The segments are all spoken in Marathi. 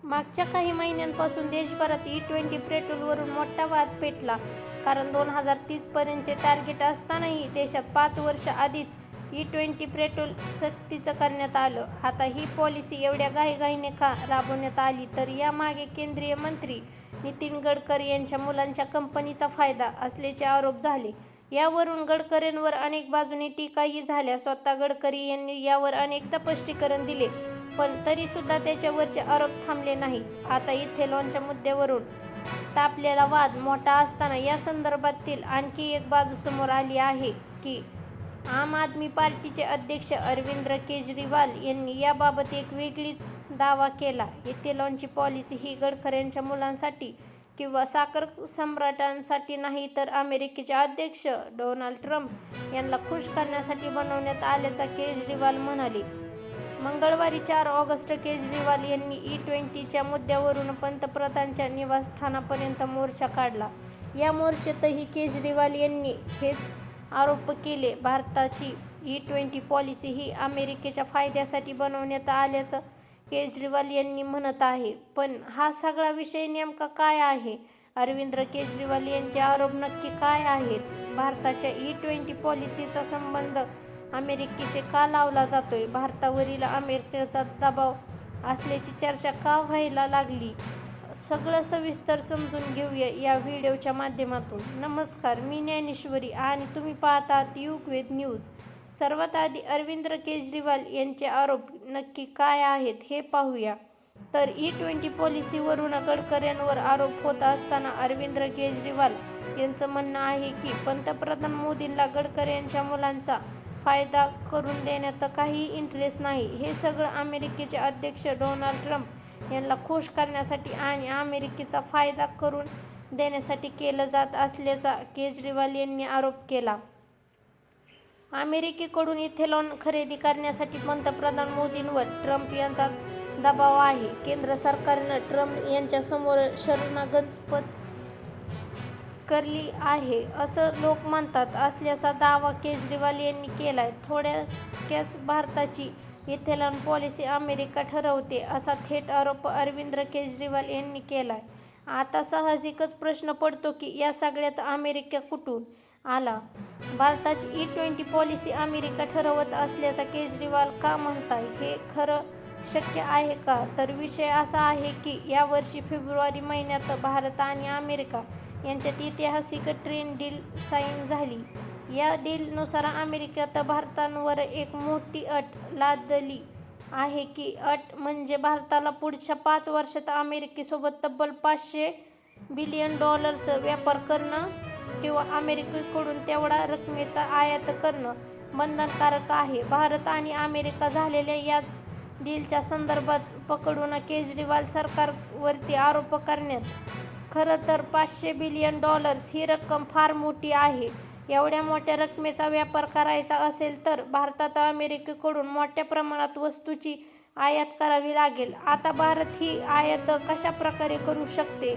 मागच्या काही महिन्यांपासून देशभरात E20 पेट्रोलवरून मोठा वाद पेटला. कारण 2030 पर्यंतचे टार्गेट असतानाही देशात 5 वर्ष आधीच E20 पेट्रोल सक्तीचं करण्यात आलं. आता ही पॉलिसी एवढ्या घाईघाईने का राबवण्यात आली? तर यामागे केंद्रीय मंत्री नितीन गडकरी यांच्या मुलांच्या कंपनीचा फायदा असल्याचे आरोप झाले. यावरून गडकरींवर अनेक बाजूंनी टीकाही झाल्या. स्वतः गडकरी यांनी यावर अनेकदा स्पष्टीकरण दिले, पण तरीसुद्धा त्याच्यावरचे आरोप थांबले नाहीत. आता इथेनॉलच्या मुद्द्यावरून तापलेला वाद मोठा असताना या संदर्भातील आणखी एक बाजू समोर आली आहे की आम आदमी पार्टीचे अध्यक्ष अरविंद केजरीवाल यांनी याबाबत एक वेगळीच दावा केला. इथेनॉलची पॉलिसी ही गडकरींच्या मुलांसाठी किंवा साखर सम्राटांसाठी नाही, तर अमेरिकेचे अध्यक्ष डोनाल्ड ट्रम्प यांना खुश करण्यासाठी बनवण्यात आल्याचं केजरीवाल म्हणाले. मंगळवारी 4 ऑगस्ट केजरीवाल यांनी E20च्या मुद्द्यावरून पंतप्रधानांच्या निवासस्थानापर्यंत मोर्चा काढला. या मोर्चातही केजरीवाल यांनी हेच आरोप केले. भारताची E20 पॉलिसी ही अमेरिकेच्या फायद्यासाठी बनवण्यात आल्याचं केजरीवाल यांनी म्हणत आहे. पण हा सगळा विषय नेमका काय आहे? अरविंद केजरीवाल यांचे आरोप नक्की काय आहेत? भारताच्या E20 पॉलिसीचा संबंध अमेरिकेशी का लावला जातोय? भारतावरील अमेरिकेचा दबाव असल्याची चर्चा का व्हायला लागली? सगळं सविस्तर समजून घेऊया या व्हिडिओच्या माध्यमातून. नमस्कार, मी ज्ञानेश्वरी आणि तुम्ही पाहत आहात युगवेद न्यूज. सर्वात आधी अरविंद केजरीवाल यांचे आरोप नक्की काय आहेत हे पाहूया. तर E20 पॉलिसीवरून गडकरींवर आरोप होत असताना अरविंद केजरीवाल यांचं म्हणणं आहे की पंतप्रधान मोदींना गडकरींच्या मुलांचा फायदा करून देण्यात काही इंटरेस्ट नाही. हे सगळं अमेरिकेचे अध्यक्ष डोनाल्ड ट्रम्प यांना खुश करण्यासाठी आणि अमेरिकेचा फायदा करून देण्यासाठी केलं जात असल्याचा केजरीवाल यांनी आरोप केला. अमेरिकेकडून इथेनॉल खरेदी करण्यासाठी पंतप्रधान मोदींवर ट्रम्प यांचा दबाव आहे. केंद्र सरकारनं ट्रम्प यांच्यासमोर शरणागत पत्करली आहे असं लोक म्हणतात असल्याचा दावा केजरीवाल यांनी केलाय. थोडक्यात भारताची इथेनॉल पॉलिसी अमेरिका ठरवते असा थेट आरोप अरविंद केजरीवाल यांनी केलाय. आता साहजिकच प्रश्न पडतो की या सगळ्यात अमेरिका कुठून आला? भारताची E20 पॉलिसी अमेरिका ठरवत असल्याचा केजरीवाल का म्हणताय? हे खरं शक्य आहे का? तर विषय असा आहे की यावर्षी फेब्रुवारी महिन्यात भारत आणि अमेरिका यांच्यात ऐतिहासिक ट्रेड डील साईन झाली. या डीलनुसार अमेरिकेत भारतावर एक मोठी अट लादली आहे. की अट म्हणजे भारताला पुढच्या 5 वर्षात अमेरिकेसोबत तब्बल $500 बिलियन व्यापार करणं किंवा अमेरिकेकडून तेवढ्या रकमेचा आयात करणं बंधनकारक आहे. भारत आणि अमेरिका झालेल्या याच डीलच्या संदर्भात पकडून केजरीवाल सरकारवरती आरोप करण्यात. खरं तर $500 बिलियन ही रक्कम फार मोठी आहे. एवढ्या मोठ्या रकमेचा व्यापार करायचा असेल तर भारतात अमेरिकेकडून मोठ्या प्रमाणात वस्तूंची आयात करावी लागेल. आता भारत ही आयात कशा प्रकारे करू शकते?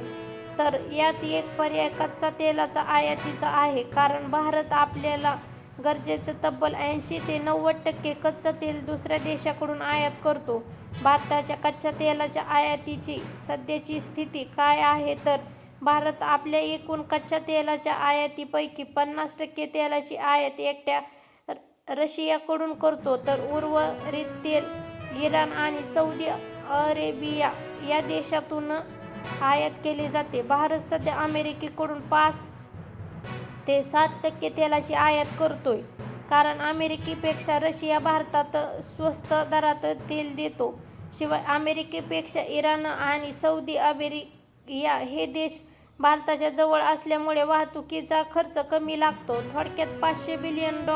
तर यात एक पर्याय कच्च्या तेलाच्या आयातीचा आहे. कारण भारत आपल्याला गरजेचं तब्बल 80 ते 90% कच्चं तेल दुसऱ्या देशाकडून आयात करतो. भारताच्या कच्च्या तेलाच्या आयातीची सध्याची स्थिती काय आहे? तर भारत आपल्या एकूण कच्च्या तेलाच्या आयातीपैकी 50% तेलाची आयात एकट्या रशियाकडून करतो, तर उर्वरित तेल इराण आणि सौदी अरेबिया या देशातून आयात केले जाते. भारत सध्या अमेरिकेकडून 5 ते 7% तेलाची आयात करतोय. कारण अमेरिकेपेक्षा रशिया भारतात स्वस्त दरात तेल देतो. शिवाय अमेरिकेपेक्षा इराण आणि सौदी अरेबिया हे देश भारताच्या जवळ असल्यामुळे वाहतुकीचा खर्च कमी लागतो. थोडक्यात $500 बिलियन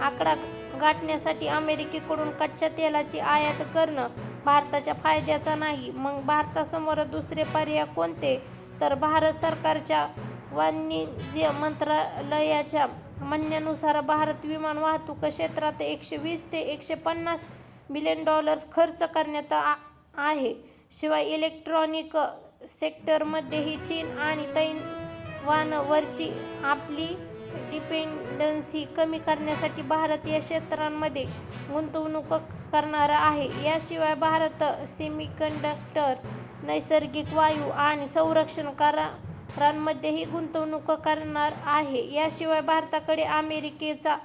आकडा गाठण्यासाठी अमेरिकेकडून कच्च्या तेलाची आयात करणं भारताच्या फायद्याचा नाही. मग भारतासमोर दुसरे पर्याय कोणते? तर भारत सरकारच्या वाणिज्य मंत्रालयाच्या म्हणण्यानुसार भारत विमान वाहतूक क्षेत्रात $120 ते $150 बिलियन खर्च करण्यात आहे. शिवाय इलेक्ट्रॉनिक सेक्टरमध्येही चीन आणि तैवानवरची आपली डिपेंडन्सी कमी करण्यासाठी भारत या क्षेत्रांमध्ये गुंतवणूक करणार आहे. याशिवाय भारत सेमीकंडक्टर, नैसर्गिक वायू आणि संरक्षण करारांमध्येही गुंतवणूक करणार आहे. याशिवाय भारताकडे अमेरिकेचा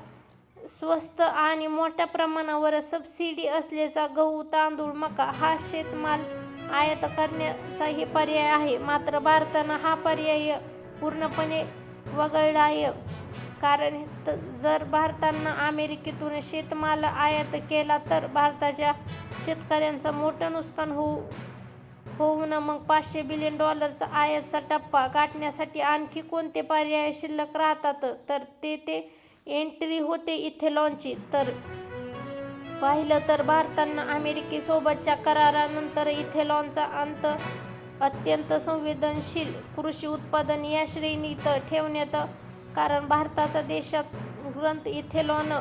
स्वस्त आणि मोठ्या प्रमाणावर सबसिडी असलेला गहू, तांदूळ, मका हा शेतमाल आयात करण्याचाही पर्याय आहे. मात्र भारतानं हा पर्याय पूर्णपणे वगळलाय. कारण जर भारतानं अमेरिकेतून शेतमाल आयात केला तर भारताच्या शेतकऱ्यांचं मोठं नुकसान होऊन मग $500 बिलियन आयातचा टप्पा गाठण्यासाठी आणखी कोणते पर्याय शिल्लक राहतात तर ते एंट्री होते इथेनॉलची. तर पाहिलं तर भारतानं अमेरिकेसोबतच्या करारानंतर इथेनॉलचा अत्यंत संवेदनशील कृषी उत्पादन या श्रेणीत ठेवण्यात, कारण भारताचा देशांतर्गत इथेनॉल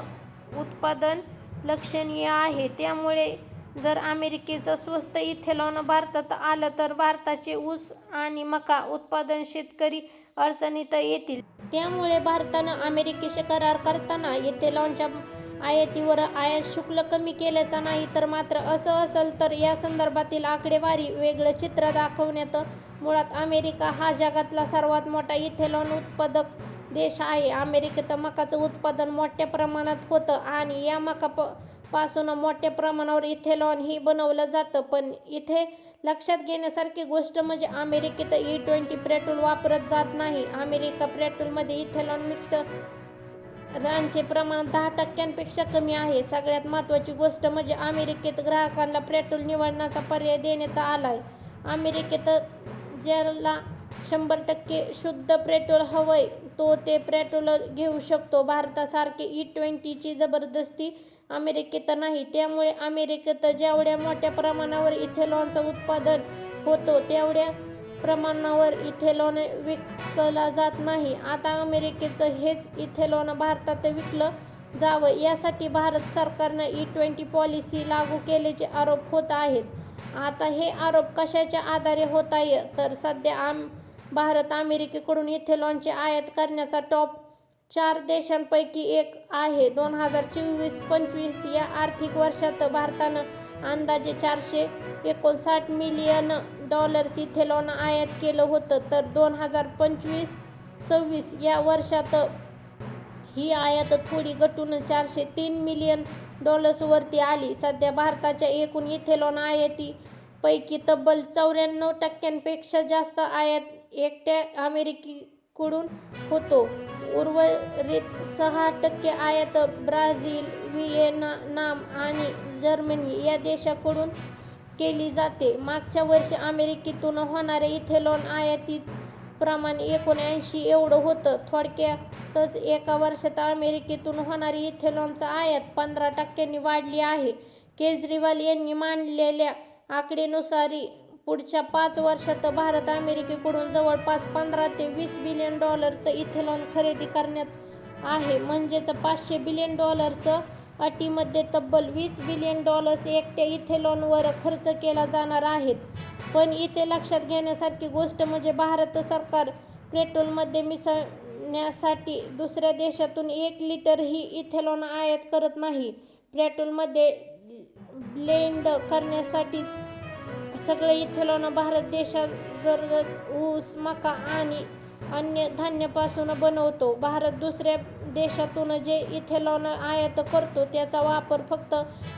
उत्पादन लक्षणीय आहे. त्यामुळे जर अमेरिकेचं स्वस्त इथेनॉल भारतात आलं तर भारताचे ऊस आणि मका उत्पादक शेतकरी अडचणीत येतील. त्यामुळे भारतानं अमेरिकेशी करार करताना इथेनॉलच्या आयातीवर आयात शुल्क कमी केल्याचं नाही. तर मात्र असं असेल तर या संदर्भातील आकडेवारी वेगळं चित्र दाखवतात. मुळात अमेरिका हा जगातला सर्वात मोठा इथेनॉल उत्पादक देश आहे. अमेरिकेत मकाचं उत्पादन मोठ्या प्रमाणात होतं आणि या मकापासून मोठ्या प्रमाणावर इथेनॉलही बनवलं जातं. पण इथे लक्षात घेण्यासारखी गोष्ट म्हणजे अमेरिकेत E20 पेट्रोल वापरलं जात नाही. अमेरिका पेट्रोलमध्ये इथेनॉल मिक्सरांचे प्रमाण 10% कमी आहे. सगळ्यात महत्त्वाची गोष्ट म्हणजे अमेरिकेत ग्राहकांना पेट्रोल निवडण्याचा पर्याय देण्यात आलाय. अमेरिकेत ज्याला 100% शुद्ध पेट्रोल हवंय तो ते पेट्रोल घेऊ शकतो. भारतासारखे E20ची जबरदस्ती अमेरिकेत नाही. त्यामुळे अमेरिकेत जेवढ्या मोठ्या प्रमाणावर इथेनॉलचं उत्पादन होतं तेवढ्या प्रमाणावर इथेनॉल विकला जात नाही. आता अमेरिकेचं हेच इथेनॉल भारतात विकलं जावं यासाठी भारत सरकारनं E20 पॉलिसी लागू केल्याचे आरोप होत आहेत. आता हे आरोप कशाच्या आधारे होत आहे तर सध्या भारत अमेरिकेकडून इथेनॉलची आयात करण्याचा टॉप 4 देशांपैकी एक आहे. 2024-25 या आर्थिक वर्षात भारतानं अंदाजे $459 मिलियन इथेनॉल आयात केलं होतं. तर 2025-26 या वर्षात ही आयात थोडी घटून $403 मिलियन वरती आली. सध्या भारताच्या एकूण इथेनॉल आयातीपैकी तब्बल 94% जास्त आयात एकट्या अमेरिकेकडून होतो. उर्वरित 6% आयात ब्राझील, व्हिएतनाम आणि जर्मनी या देशांकडून केली जाते. मागच्या वर्षी अमेरिकेतून होणाऱ्या इथेनॉल आयातीचं प्रमाण 79 एवढं होतं. थोडक्यातच एका वर्षात अमेरिकेतून होणारी इथेनॉलची आयात 15% वाढली आहे. केजरीवाल यांनी मांडलेल्या आकडेनुसार पुढच्या 5 वर्षात भारत अमेरिकेकडून जवळपास $15 ते $20 बिलियन इथेनॉल खरेदी करणार आहे. म्हणजेच $500 बिलियन अटीमध्ये तब्बल $20 बिलियन एकट्या इथेनॉलवर खर्च केला जाणार आहेत. पण इथे लक्षात घेण्यासारखी गोष्ट म्हणजे भारत सरकार पेट्रोलमध्ये मिसळण्यासाठी दुसऱ्या देशातून 1 लिटरही इथेनॉल आयात करत नाही. पेट्रोलमध्ये ब्लेंड करण्यासाठीच सगळं इथेनॉल भारत देशांतर्गत ऊस, मका आणि अन्य धान्यापासून बनवतो. भारत दुसऱ्या देशातून जे इथेनॉल आयात करतो त्याचा वापर फक्त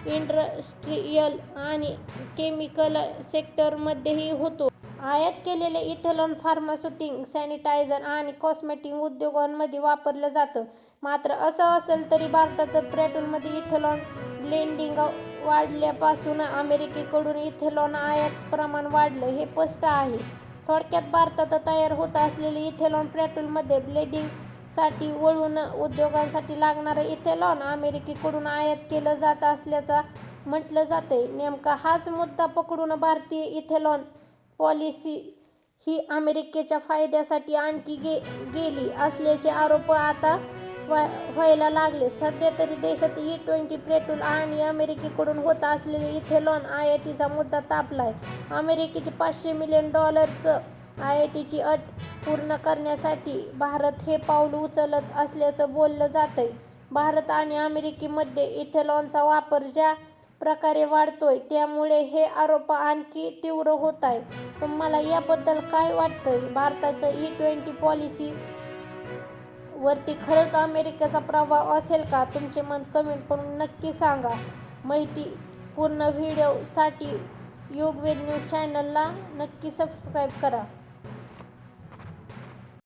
इंडस्ट्रियल आणि केमिकल सेक्टरमध्येही होतो. आयात केलेले इथेनॉल फार्मास्युटिकल, सॅनिटायझर आणि कॉस्मेटिक उद्योगांमध्ये वापरलं जातं. मात्र असं असलं तरी भारतात पेट्रोलमध्ये इथेनॉल ब्लेंडिंग वाढल्यापासून अमेरिकेकडून इथेनॉल आयात प्रमाण वाढलं हे स्पष्ट आहे. थोडक्यात भारतात तयार होत असलेले इथेनॉल पेट्रोलमध्ये ब्लेंडिंगसाठी वळून उद्योगांसाठी लागणारं इथेनॉल अमेरिकेकडून आयात केलं जात असल्याचं म्हटलं जातंय. नेमका हाच मुद्दा पकडून भारतीय इथेनॉल पॉलिसी ही अमेरिकेच्या फायद्यासाठी आणली गेली असल्याचे आरोप आता व्हायला लागले. सध्या तरी देशात E20 पेट्रोल आणि अमेरिकेकडून होत असलेल्या इथेनॉल आयातीचा मुद्दा तापलाय. अमेरिकेची $500 मिलियन आयातीची अट पूर्ण करण्यासाठी भारत हे पाऊल उचलत असल्याचं बोललं जातंय. भारत आणि अमेरिकेमध्ये इथेनॉलचा वापर ज्या प्रकारे वाढतोय त्यामुळे हे आरोप आणखी तीव्र होत आहेत. तुम्हाला याबद्दल काय वाटतंय? भारताचं E-20 पॉलिसी वरती खरंच अमेरिकेचा प्रभाव असेल का? तुमचे मत कमेंट करून नक्की सांगा. माहितीपूर्ण व्हिडिओसाठी योगवेद न्यूज चॅनलला नक्की सबस्क्राईब करा.